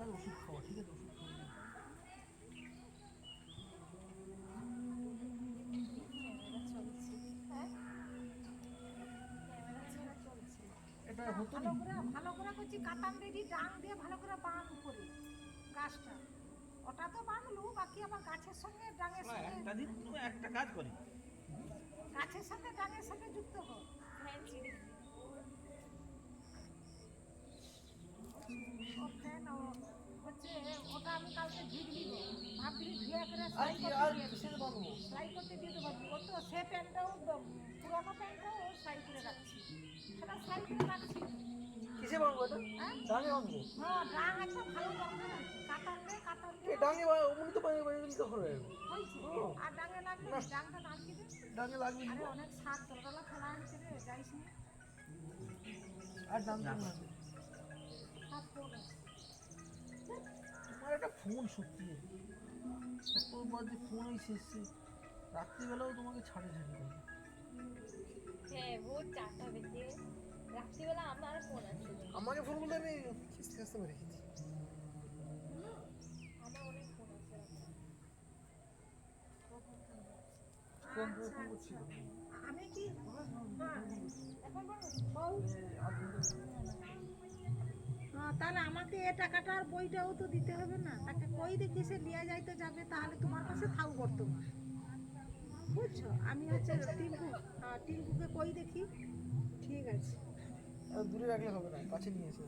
কাজ ওষুধ খাওয়া, ঠিক আছে? ওষুধ খাওয়া এটা হতো না। ভালো করে করছি কাতান রেডি ডাং দিয়ে ভালো করে বাঁধ উপরে গাছটা, ওটা তো বাঁধলু, বাকি আবার গাছের সঙ্গে ডাঙের সঙ্গে একটা দিন তুমি একটা কাজ করি, গাছের সাথে ডাঙের সাথে যুক্ত কর। ও ফ্যান হচ্ছে ওটা আমি কালকে ধুয়ে দিব, ভাবছি ধুয়ে করে সেলাই করতে দিয়ে দেবো। ও তো সে প্যান্টটাও পুরোনো প্যান্টটাও সেলাই করে রাখছি, সেটা সেলাই করে রাখছি। কিসে বাঁধবো এটা? হ্যাঁ ডাঙে বাঁধবো? হ্যাঁ ডাং একটা ভালো দরকার আছে, কাতান এ ডাঙে উনি তো বাঁধলে তো হয়ে যাবে। হয়েছে। আর ডাঙে লাগবে না। ডাংটা নাড়কি দে। ডাঙে লাগবে না। আরে অনেক শাক তরকালা ফেলা হয়েছে রে, যাইস না আর ডাঙ লাগবে। শাক করবে। তোমার একটা ফোন সত্যি এতবার যে ফোন এসে রাত্রিবেলাও তোমাকে ছাড়ে দেবে। হ্যাঁ ভোর 4টা বেজে রাত্রিবেলা আমার ফোন আছে, আমাকে ফোন করলে আমি খিস্তি খাস্তে পারি কিন্তু আমার অনেক ফোন আছে। আচ্ছা আচ্ছা আমি কি এখন তাহলে আমাকে এ টাকাটার বইটাও তো দিতে হবে না, তাকে কই দেখি সে লিয়া যাইতে যাবে, তাহলে তোমার কাছে থাও বর্তমান, বুঝছো? আমি হচ্ছে টিঙ্কুকে কই দেখি। ঠিক আছে, দূরে রাখলে হবে না, কাছে নিয়ে এসে।